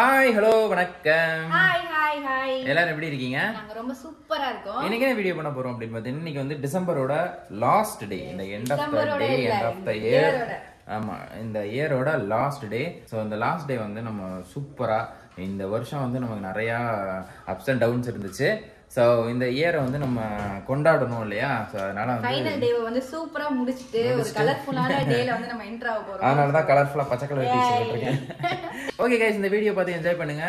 Hi hello வணக்கம். Hi எல்லாரும் எப்படி இருக்கீங்க? நாங்க ரொம்ப சூப்பரா இருக்கோம். இன்னைக்கு என்ன வீடியோ பண்ண போறோம் அப்படின்னு பார்த்தீங்கன்னா, இன்னைக்கு வந்து டிசம்பரோட லாஸ்ட் டே, இந்த end of the day, end of the year. ஆமா, இந்த இயரோட லாஸ்ட் டே. ஸோ இந்த லாஸ்ட் டே வந்து நம்ம சூப்பரா, இந்த வருஷம் வந்து நமக்கு நிறையா அப்ஸ் அண்ட் டவுன்ஸ் இருந்துச்சு. ஸோ இந்த இயரை வந்து நம்ம கொண்டாடணும் இல்லையா? ஸோ அதனால வந்து ஃபைனல் டே வந்து சூப்பரா முடிச்சிட்டு ஒரு கலர்ஃபுல்லான டேல வந்து நம்ம என்டர் ஆக போறோம். அதனால தான் கலர்ஃபுல்லா பச்சை கலர் டீ-ஷர்ட் போட்டுருக்கேன். ஓகே गाइस, இந்த வீடியோ பார்த்து என்ஜாய் பண்ணுங்க.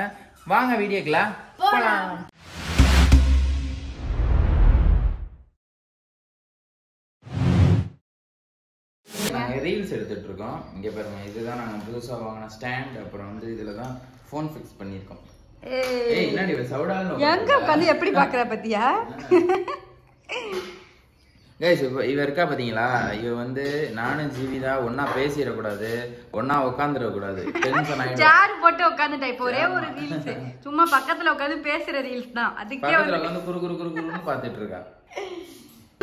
வாங்க வீடியோக்குள்ள போலாம். நாங்க ரீல்ஸ் எடுத்துட்டு இருக்கோம். இங்க பாருங்க, இதுதான் நாங்க புதுசா வாங்கின ஸ்டாண்ட். அப்புறம் வந்து இதுல தான் ஃபோன் ஃபிக்ஸ் பண்ணிருக்கோம். ஏய் என்னடி இவ சவுடால எங்க உட்கார்ந்து எப்படி பாக்குற பத்தியா? गाइस, இவ இருக்கா பாத்தீங்களா? இவ வந்து நானும் ஜீவிதா ஒண்ணா பேசிர கூடாது, ஒண்ணா உட்கார்ந்துட கூடாது. டென்ஷன் ஆயிடும். சேர் போட்டு உட்கார்ந்துட்டா. இப்போ ஒரே ஒரு ரீல்ஸ், சும்மா பக்கத்துல உட்கார்ந்து பேசுற ரீல்ஸ் தான். அதுக்கே பக்கத்துல உட்கார்ந்து குறு குறு குறு குறுன்னு பாத்துட்டு இருக்கா.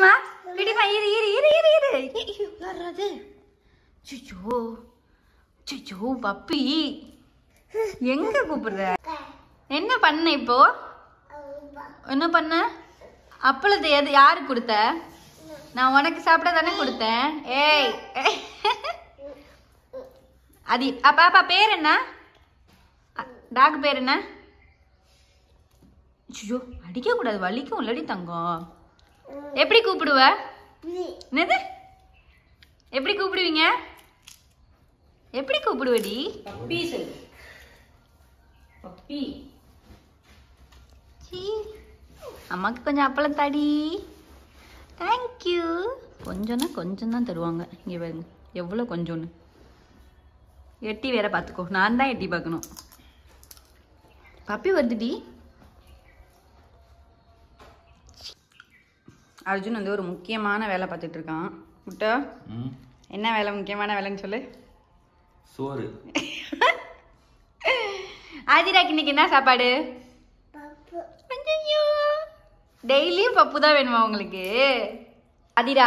மா பிடிமா, இரு இரு இரு இரு இரு. யாரது? சுச்சோ சுச்சோ பப்பி, எங்க கூப்பிடுற? என்ன பண்ண இப்போ? என்ன பண்ண? அப்பளத்தை எது யாரு கொடுத்த? நான் உனக்கு சாப்பிட தானே கொடுத்தேன். ஏய் அது பாப்பா பேர் என்ன? டாக் பேர் என்ன? ஐயோ அடிக்க கூடாது, வலிக்கும் இல்லடி தங்கம். எப்படி கூப்பிடுவ? என்னது? எப்படி கூப்பிடுவீங்க? எப்படி கூப்பிடுவடி? பப்பி சொல்லு. பப்பி. அம்மாக்கு கொஞ்சம் அப்பளம் தாடி. தேங்க்யூ. கொஞ்சம்னா கொஞ்சம் தான் தருவாங்க. இங்கே பாருங்க எவ்வளோ கொஞ்சோன்னு. எட்டி வேற பார்த்துக்கோ, நான் தான் எட்டி பார்க்கணும். பப்பி வருதுடி. அர்ஜுன் வந்து ஒரு முக்கியமான வேலை பார்த்துட்டு இருக்கான். முட்டை என்ன வேலை? முக்கியமான வேலைன்னு சொல்லு. சோறு. ஆதிராக்கு இன்னைக்கு என்ன சாப்பாடு? டெய்லியும் பப்பு தான் வேணுமா உங்களுக்கு? ஆதிரா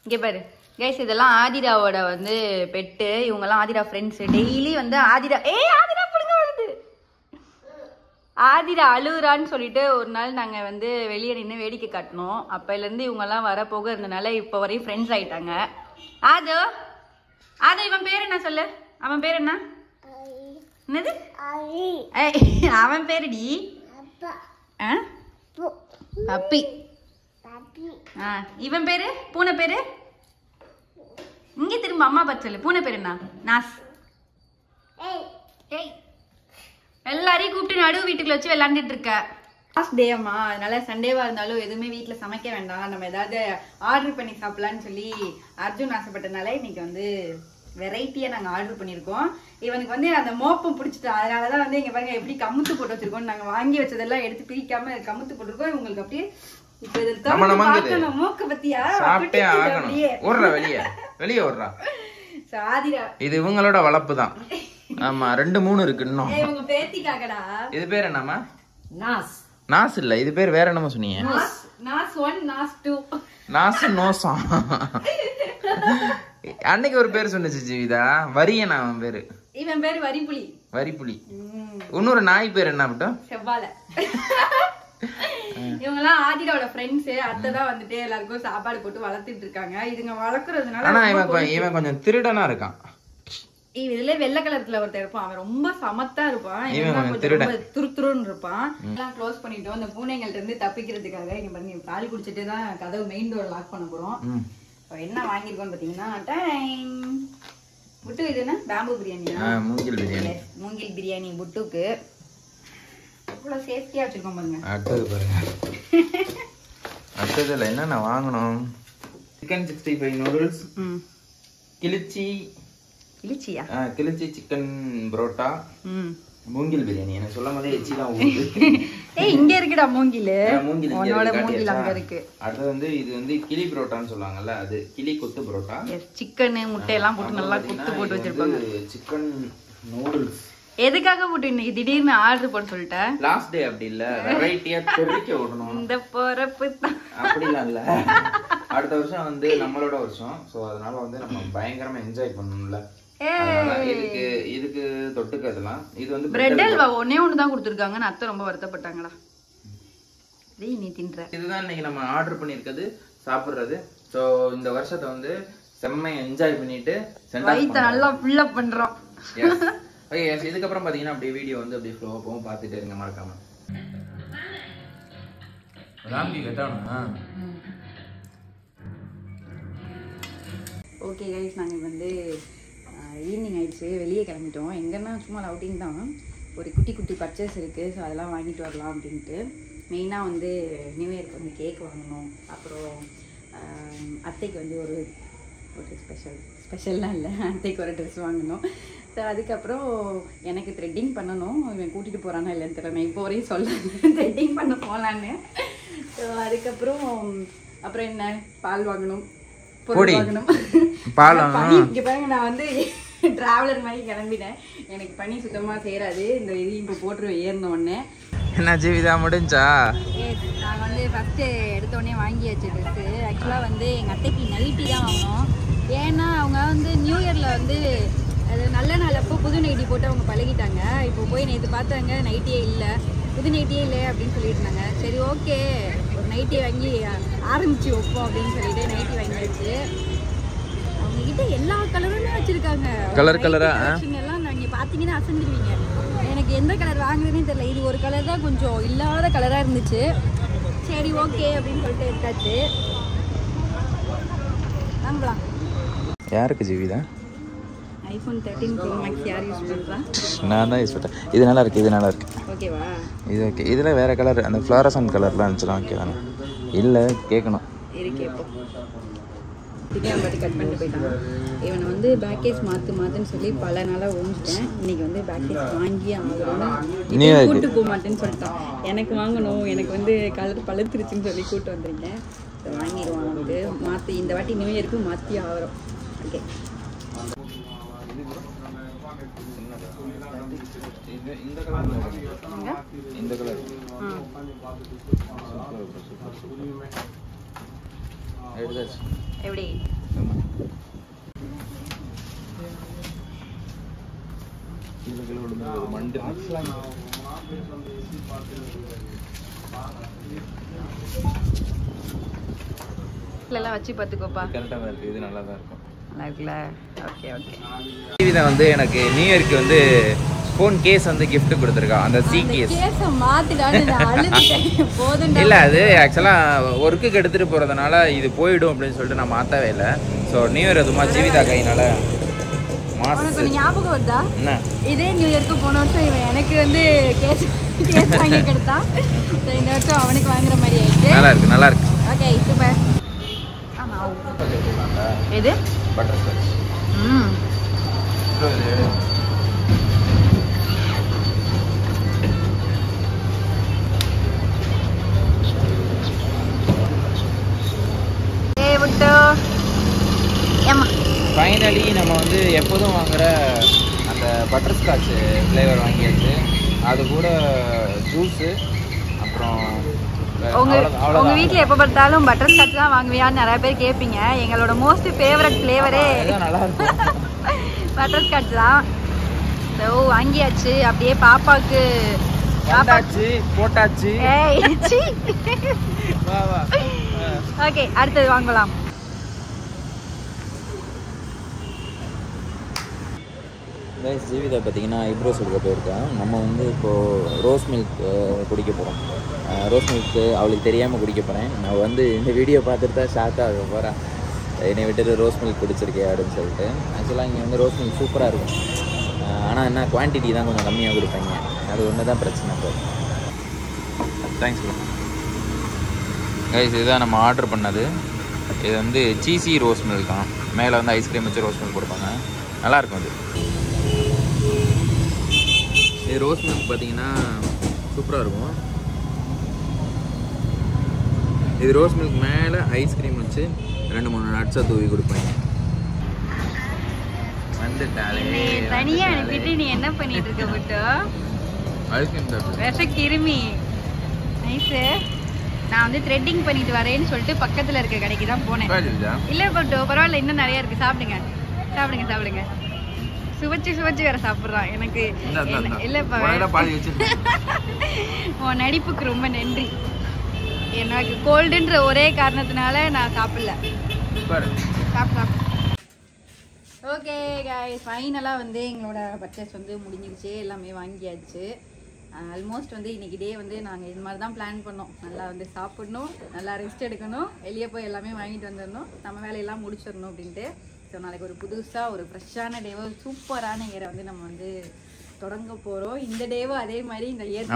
இங்கே பாரு கைஸ், இதெல்லாம் ஆதிராவோட வந்து பெட்டு. இவங்கெல்லாம் ஆதிரா ஃப்ரெண்ட்ஸ். டெய்லி வந்து ஆதிரா ஆதிரா பிடுங்க வருது. ஆதிரா அழுகுறான்னு சொல்லிட்டு ஒரு நாள் நாங்கள் வந்து வெளியே நின்று வேடிக்கை காட்டினோம். அப்போலேருந்து இவங்கெல்லாம் வர போக இருந்தனால இப்போ வரையும் ஃப்ரெண்ட்ஸ் ஆயிட்டாங்க. ஆதோ ஆதோ, இவன் பேர் என்ன சொல்லு? அவன் பேர் என்ன? என்னது? அவன் பேருடி பப்பி. இவன் பேரு? பூனை பேரு? இங்க திரும்ப அம்மா பார்த்து சொல்லு. பூனை பேரு என்ன? நாஸ். எல்லாரையும் கூப்பிட்டு நடு வீட்டுக்குள்ள வச்சு விளையாண்டுட்டு இருக்க. லாஸ்ட் டே அம்மா, அதனால சண்டேவா இருந்தாலும் எதுவுமே வீட்டுல சமைக்க வேண்டாம், நம்ம ஏதாவது ஆர்டர் பண்ணி சாப்பிடலான்னு சொல்லி அர்ஜுன் ஆசைப்பட்டதுனால இன்னைக்கு வந்து வெரைட்டியா நாங்க ஆர்டர் பண்ணிருக்கோம். இவனுக்கு வந்து அந்த மோப்பம் பிடிச்சிட்டு, அதனாலதான் வந்து இங்க பாருங்க எப்படி கமுத்து போட்டு வச்சிருக்கோம். நாங்க வாங்கி வச்சதெல்லாம் எடுத்து பிரிக்காம கமுத்து போட்டிருக்கோம். உங்களுக்கு அப்படியே இப்ப இதுல மூக்க பத்தியா வெளியே ஓடுறா. ஆதிரா இது இவங்களோட வளர்ப்பு தான். ஆமா, 2-3 இருக்கு இன்னும். இவங்க பேத்திக்காகடா. இது பேர் என்னமா? நாஸ். நாஸ் இல்ல, இது பேர் வேற என்னமோ சொன்னீங்க. நாஸ் 1 நாஸ் 2 நாஸ் நோசா. அன்னைக்கு ஒரு பேர் சொன்னுச்சு ஜீவிதா, வரியனா. அவன் பேரு, இவன் பேரு வரிப்புலி. வரிப்புலி. இன்னொரு நாய் பேர் என்ன மட்டும்? செவ்வாழை. இவங்கெல்லாம் ஆதிராவோட ஃப்ரெண்ட்ஸ். அத்தைதான் வந்துட்டு எல்லாருக்கும் சாப்பாடு போட்டு வளர்த்துட்டு இருக்காங்க. இதுங்க வளர்க்கறதுனால ஆனா இவன் கொஞ்சம் திருடனா இருக்கான். இதுல வெள்ளை கலர்ல ஒருத்தர் இருப்பான், அவன் ரொம்ப சமத்தா இருப்பான். துருத்துருன்னு இருப்பான். எல்லாம் க்ளோஸ் பண்ணிட்டோம் இந்த பூனைங்கள்ட்ட இருந்து தப்பிக்கிறதுக்காக. இங்க பாருங்க, பால் குடிச்சிட்டு தான் கதவு மெயின் டோர் லாக் பண்ண போறோம். என்ன வாங்கிருக்கோம் பாத்தீங்கன்னா, டைம் புட்டு. இது என்ன? பேம்பு பிரியாணியா? மூங்கில் பிரியாணி. மூங்கில் பிரியாணி புட்டுக்கு இவ்வளவு சேஃப்டியா வச்சிருக்கோம் பாருங்க. அடுத்தது பாருங்க, அடுத்ததுல என்னென்ன வாங்கணும்? சிக்கன் 65 நூடுல்ஸ், கிளிச்சியா கிளிச்சி சிக்கன் புரோட்டா, மூங்கில் பிரியாணி. எனக்கு சொல்லும் போதே எச்சி தான் ஊறுது. ஏய் இங்க இருக்குடா மூங்கில். உன்னோட மூங்கில் அங்க இருக்கு. அடுத்து வந்து இது வந்து கிளி புரோட்டான்னு சொல்லுவாங்கல்ல, அது கிளி கொத்து புரோட்டா. சிக்கன் முட்டை எல்லாம் போட்டு நல்லா கொத்து போட்டு வச்சிருப்பாங்க. Chicken noodles. எதுக்காக போட்டு இன்னைக்கு திடீர்னு ஆர்டர் போட சொல்லிட்டேன்? லாஸ்ட் டே அப்படி இல்ல, வெரைட்டியா தெரிவிக்க விடணும். இந்த பொறப்பு அப்படிலாம் இல்ல, அடுத்த வருஷம் வந்து நம்மளோட வருஷம். சோ அதனால வந்து நம்ம பயங்கரமா என்ஜாய் பண்ணணும்ல. இதுக்கு தொட்டுக்கிறதுலாம் இது வந்து பிரெட் அல்வா ஒண்ணே ஒன்று தான் கொடுத்துருக்காங்க. அத்தை ரொம்ப வருத்தப்பட்டாங்களா. நீ தின்ற இதுதான் இன்னைக்கு நம்ம ஆர்டர் பண்ணியிருக்கிறது சாப்பிட்றது. ஸோ இந்த வருஷத்தை வந்து செம்மையை என்ஜாய் பண்ணிட்டு வயிற்ற நல்லா ஃபில் அப் பண்றோம். ஓகே இதுக்கப்புறம் பார்த்தீங்கன்னா அப்படியே வீடியோ வந்து அப்படியே ஃப்ளோ போகும், பார்த்துட்டு இருங்க மறக்காம. ஓகே கைஸ், நாங்கள் வந்து ஈவினிங் ஆயிடுச்சு, வெளியே கிளம்பிட்டோம். எங்கன்னா சும்மா அவுட்டிங் தான். ஒரு குட்டி குட்டி பர்ச்சேஸ் இருக்குது. ஸோ அதெல்லாம் வாங்கிட்டு வரலாம் அப்படின்ட்டு. மெயினாக வந்து நியூ இயர்க்கு வந்து கேக் வாங்கணும். அப்புறம் அத்தைக்கு வந்து ஒரு ஸ்பெஷல்லாம் இல்லை, அத்தைக்கு ஒரு ட்ரெஸ் வாங்கணும். ஸோ அதுக்கப்புறம் எனக்கு த்ரெட்டிங் பண்ணணும். இவன் கூட்டிகிட்டு போகிறானா இல்லைன்னு தெரியல. நான் இப்போ வரையும் சொல்ல த்ரெட்டிங் பண்ண போகலான்னு. ஸோ அதுக்கப்புறம் அப்புறம் என்ன பால் வாங்கணும், பொருள் வாங்கணும். பனி இங்கே பாருங்க, நான் வந்து டிராவலர் மாதிரி கிளம்பிட்டேன். எனக்கு பனி சுத்தமாக சேராது. இந்த இதையும் இப்போ போட்டு ஏறின உடனே என்ன ஜீவிதா முடிஞ்சா? நாங்கள் வந்து ஃபஸ்ட்டு எடுத்தோடனே வாங்கியாச்சு ட்ரெஸ்ஸு. ஆக்சுவலாக வந்து எங்கள் அத்தைக்கு நைட்டி தான் வாங்கினோம். ஏன்னா அவங்க வந்து நியூ இயரில் வந்து அது நல்ல நாள் அப்போ புது நைட்டி போட்டு அவங்க பழகிட்டாங்க. இப்போ போய் நேற்று பார்த்தாங்க நைட்டியே இல்லை, புது நைட்டியே இல்லை அப்படின்னு சொல்லிட்டு இருந்தாங்க. சரி ஓகே ஒரு நைட்டி வாங்கி ஆரம்பிச்சு வைப்போம் அப்படின்னு சொல்லிட்டு நைட்டி வாங்கியாச்சு. அவங்ககிட்ட எல்லா கலருமே வச்சுருக்காங்க. கலர் கலரா எல்லாம் நீங்கள் பார்த்தீங்கன்னா அசந்துருவீங்க. எனக்கு எந்த கலர் வாங்குறதுன்னு தெரியல. இது ஒரு கலர் தான் கொஞ்சம் இல்லாத கலராக இருந்துச்சு. சரி ஓகே அப்படின்னு சொல்லிட்டு எடுத்தாச்சு. வாங்கலாம். யாருக்கு ஜீவிதா? ஐஃபோன் 13 Pro Max யார் யூஸ் பண்ணுறா? நான் தான் யூஸ் பண்ணுறேன். இது நல்லா இருக்குது, இது நல்லா இருக்குது. ஓகேவா? இது ஓகே. இதில் வேறு கலர் அந்த ஃப்ளாரசன் கலர்லாம் இருந்துச்சுலாம் ஓகே தானே? இல்லை கேட்கணும். இது கேட்போம். திடீர்னு பார்த்து கட் பண்ணிட்டு போயிட்டான். இவனை வந்து பேக்கேஜ் மாற்றுன்னு சொல்லி பல நாளாக ஓஞ்சிட்டேன். இன்னைக்கு வந்து பேக்கேஜ் வாங்கி ஆகணும். கூட்டு போக மாட்டேன்னு சொல்லிட்டான். எனக்கு வாங்கணும், எனக்கு வந்து கலர் பழுத்துருச்சுன்னு சொல்லி கூட்டு வந்திருக்கேன். வாங்கிடுவான். வந்து மாற்றி இந்த வாட்டி நியூ இயருக்கு மாற்றி ஆகிறோம். ஓகே இந்த கலர் எப்படி மண்டு எல்லாம் வச்சு பார்த்துக்கோப்பா. கரெக்டாக தான் இருக்குது. இது நல்லா தான் இருக்கும். நல்லா இருக்குல்ல? Okay okay. ஜீவிதா வந்து எனக்கு நியூ இயர்க்கு வந்து ஃபோன் கேஸ் வந்து gift கொடுத்துருக்கா. அந்த சி கேஸ் இல்லை, அது ஆக்சுவலாக ஒர்க்குக்கு எடுத்துகிட்டு போகிறதுனால இது போயிடும் அப்படின்னு சொல்லிட்டு நான் மாற்றவே இல்லை. ஸோ நியூ இயர் அதுமா ஜீவிதா கையினால மாசம் ஞாபகம் வருதா? என்ன இதே நியூ இயர்க்கு போன வருஷம் இவன் எனக்கு வந்து கேஸ் வாங்கி கொடுத்தான். இந்த வருஷம் அவனுக்கு வாங்குற மாதிரி ஆயிடுச்சு. நல்லா இருக்கு, நல்லா இருக்கு. Okay super. எது? Butterscotch. ஃபைனலி நம்ம வந்து எப்போதும் வாங்குற அந்த பட்டர் ஸ்காட்ச் ஃப்ளேவர் வாங்கியாச்சு. அது கூட ஜூஸு. அப்புறம் உங்க வீட்டில் எப்போ பார்த்தாலும் பட்டர் ஸ்காட்ச் தான் வாங்குவியான்னு நிறைய பேர் கேட்பீங்க. எங்களோட மோஸ்ட் ஃபேவரட் ஃப்ளேவரே நல்லா இருக்கும், பட்டர் ஸ்காட்ச் தான். ஸோ வாங்கியாச்சு. அப்படியே பாப்பாக்கு போட்டாச்சு. ஓகே அடுத்தது வாங்கலாம். ஜீவிதா பார்த்தீங்கன்னா ஐப்ரோஸ் எடுக்க போயிருக்கேன். நம்ம வந்து இப்போது ரோஸ் மில்க் குடிக்க போகிறோம். ரோஸ் மில்க்கு அவளுக்கு தெரியாமல் குடிக்க போகிறேன். நான் வந்து இந்த வீடியோ பார்த்துட்டு தான் ஷாக் ஆக போகிறேன். என்னை விட்டுட்டு ரோஸ் மில்க் குடிச்சிருக்கேன் அப்படின்னு சொல்லிட்டு. ஆக்சுவலாக இங்கே வந்து ரோஸ் மில்க் சூப்பராக இருக்கும். ஆனால் என்ன குவான்டிட்டி தான் கொஞ்சம் கம்மியாக கொடுப்பாங்க. அது ஒன்று தான் பிரச்சனை. இப்போ தேங்க்ஸ் கைஸ். இதுதான் நம்ம ஆர்டர் பண்ணது. இது வந்து சீசி ரோஸ் மில்க் தான். மேலே வந்து ஐஸ்கிரீம் வச்சு ரோஸ் மில்க் கொடுப்பாங்க. நல்லாயிருக்கும். அது இது ரோஸ் மில்க் பார்த்தீங்கன்னா சூப்பராக இருக்கும். இது ரோஸ் மில்க் மேலே ஐஸ்கிரீம் வச்சு 2-3 நட்ஸை தூவி கொடுப்பாங்க. தனியா அனுப்பிட்டு நீ என்ன பண்ணிட்டு இருக்க பட்டு? ஐஸ்கிரீம் சாப்பிட்டு விஷ கிருமி. நைஸு. நான் வந்து த்ரெட்டிங் பண்ணிட்டு வரேன்னு சொல்லிட்டு பக்கத்தில் இருக்க கடைக்கு தான் போனேன். இல்லை பட்டு பரவாயில்ல, இன்னும் நிறைய இருக்குது. சாப்பிடுங்க சாப்பிடுங்க சாப்பிடுங்க. சுவைச்சு வேற சாப்பிடுறான். எனக்கு இல்லப்பா உன் நடிப்புக்கு ரொம்ப நன்றி. எனக்கு கோல்டுன்ற ஒரே காரணத்தினால நான் சாப்பிடல. ஓகே गाइस, ஃபைனலாக வந்து எங்களோட பர்ச்சேஸ் வந்து முடிஞ்சிருச்சு, எல்லாமே வாங்கியாச்சு. ஆல்மோஸ்ட் வந்து இன்னைக்கு டே வந்து நாங்கள் இது மாதிரி தான் பிளான் பண்ணோம். நல்லா வந்து சாப்பிடணும், நல்லா ரெஸ்ட் எடுக்கணும், வெளியே போய் எல்லாமே வாங்கிட்டு வந்துடணும், நம்ம வேலையெல்லாம் முடிச்சிடணும் அப்படின்ட்டு. ஸோ நாளைக்கு ஒரு புதுசாக ஒரு ஃப்ரெஷ்ஷான டேவோ சூப்பரான இயரை வந்து நம்ம வந்து தொடங்க போகிறோம். இந்த டேவோ அதே மாதிரி இந்த இயர்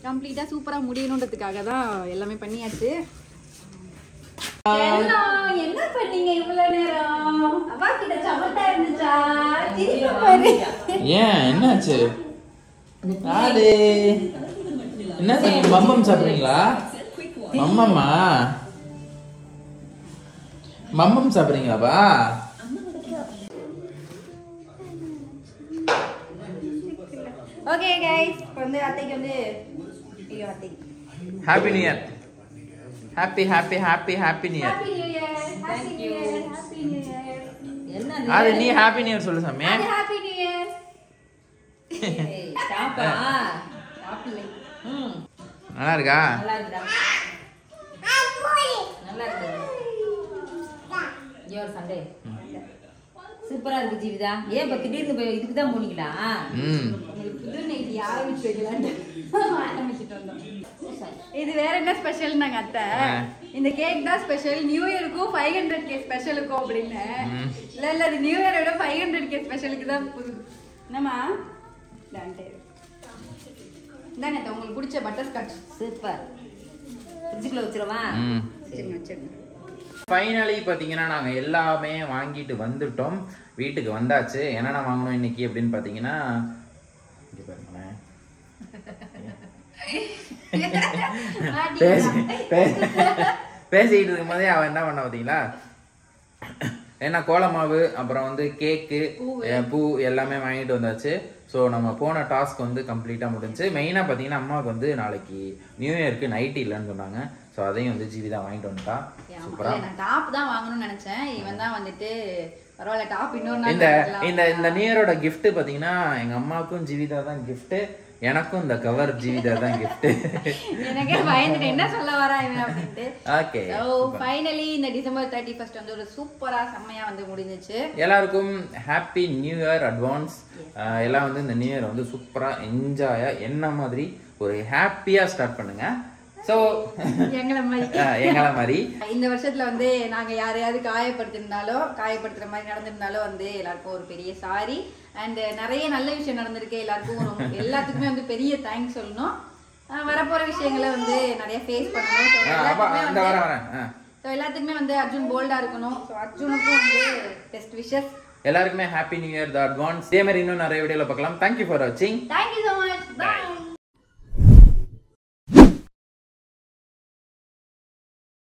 கம்ப்ளீட்டாக சூப்பராக முடியணுன்றதுக்காக தான் எல்லாமே பண்ணியாச்சு. என்ன பண்ணீங்க இவ்வளவு நேரம்? அப்பா கிட்ட சமத்தா இருந்துச்சா? ஏன் என்னாச்சு? என்ன செய்ய மம்மம் சாப்பிடுறீங்களா? மம்மம் சாப்பிடுறீங்களாப்பா? ஓகே गाइस, வந்து அத்தைக்கு வந்து happy new year. Happy happy happy happy new year. Thank you. Happy New Year. அது நீ ஹாப்பி நியூ இயர் சொல்லு சாமி. Happy New Year. சாப்பா. சாப்பிடலை. நல்லா இருக்கா? நல்லா இருக்குடா. நல்லா இருக்கு. Your Sunday. சூப்பரா இருக்கு ஜீவிதா. ஏன் இப்ப திடீர்னு போய் இதுக்கு தான் போனீங்களா? புது நைட்டி ஆரம்பிச்சு வைக்கலான்னு ஆரம்பிச்சுட்டு வந்தோம். இது வேற என்ன ஸ்பெஷல் நாங்க அத்தை, இந்த கேக் தான் ஸ்பெஷல், நியூ இயருக்கும் 500k ஸ்பெஷலுக்கும் அப்படின்னு. இல்ல இது நியூ இயரோட 500k ஸ்பெஷலுக்கு தான் புது. என்னம்மா இந்தாங்க அத்தை, உங்களுக்கு பிடிச்ச பட்டர் ஸ்காட்ச். சூப்பர். ஃப்ரிட்ஜுக்குள்ள வச்சிரவா? வச்சிருங்க. ஃபைனலி பார்த்தீங்கன்னா நாங்கள் எல்லாமே வாங்கிட்டு வந்துட்டோம், வீட்டுக்கு வந்தாச்சு. என்னென்ன வாங்கணும் இன்னைக்கு அப்படின்னு பார்த்தீங்கன்னா, இங்கே பாருங்களேன், பேசிக்கிட்டு இருக்கும் போதே அவன் என்ன பண்ண பார்த்தீங்களா, ஏன்னா கோலமாவு, அப்புறம் வந்து கேக்கு, பூ எல்லாமே வாங்கிட்டு வந்தாச்சு. ஸோ நம்ம போன டாஸ்க் வந்து கம்ப்ளீட்டாக முடிஞ்சு. மெயினாக பார்த்தீங்கன்னா அம்மாவுக்கு வந்து நாளைக்கு நியூ இயருக்கு நைட் இல்லைன்னு சொன்னாங்க. ஸோ அதையும் வந்து ஜீவிதா வாங்கிட்டு வந்துட்டா. சூப்பரா. நான் டாப் தான் வாங்கணும்னு நினைச்சேன், இவன் தான் வந்துட்டு பரவாயில்ல டாப் இன்னொரு இந்த நியூ இயரோட கிஃப்ட் பார்த்தீங்கன்னா எங்க அம்மாவுக்கும் ஜீவிதா தான் கிஃப்ட், எனக்கும் இந்த கவர் ஜீவிதா தான் கிஃப்ட். எனக்கே பயந்துட்டு என்ன சொல்ல வரா இவன் அப்படின்ட்டு. ஓகே, சோ ஃபைனலி இந்த டிசம்பர் 31 வந்து ஒரு சூப்பரா செம்மையா வந்து முடிஞ்சிச்சு. எல்லாருக்கும் ஹாப்பி நியூ இயர் அட்வான்ஸ். எல்லாம் வந்து இந்த நியூ இயர் வந்து சூப்பரா என்ஜாயா என்ன மாதிரி ஒரு ஹாப்பியா ஸ்டார்ட் பண்ணுங்க. சோ எங்களை மாதிரி இந்த வருஷத்துல வந்து நாங்க யாரையாவது காயப்படுத்துற மாதிரி நடந்திருந்தாலோ வந்து எல்லாருக்கும் ஒரு பெரிய சாரி. அண்ட் நிறைய நல்ல விஷயம் நடந்திருக்கு, எல்லாத்துக்குமே வந்து பெரிய தேங்க்ஸ் சொல்லணும். வரப்போற விஷயங்களை வந்து நிறைய ஃபேஸ் பண்ணணும். எல்லாத்துக்குமே வந்து அர்ஜுன் போல்டா இருக்கணும். ஸோ அர்ஜுனுக்கும் வந்து பெஸ்ட் விஷஸ். எல்லாருக்குமே ஹாப்பி நியூ இயர் அட்வான்ஸ். இதே மாதிரி இன்னும் நிறைய வீடியோல பார்க்கலாம். தேங்க்யூ ஃபார் வாட்சிங். Thank you so much. பை.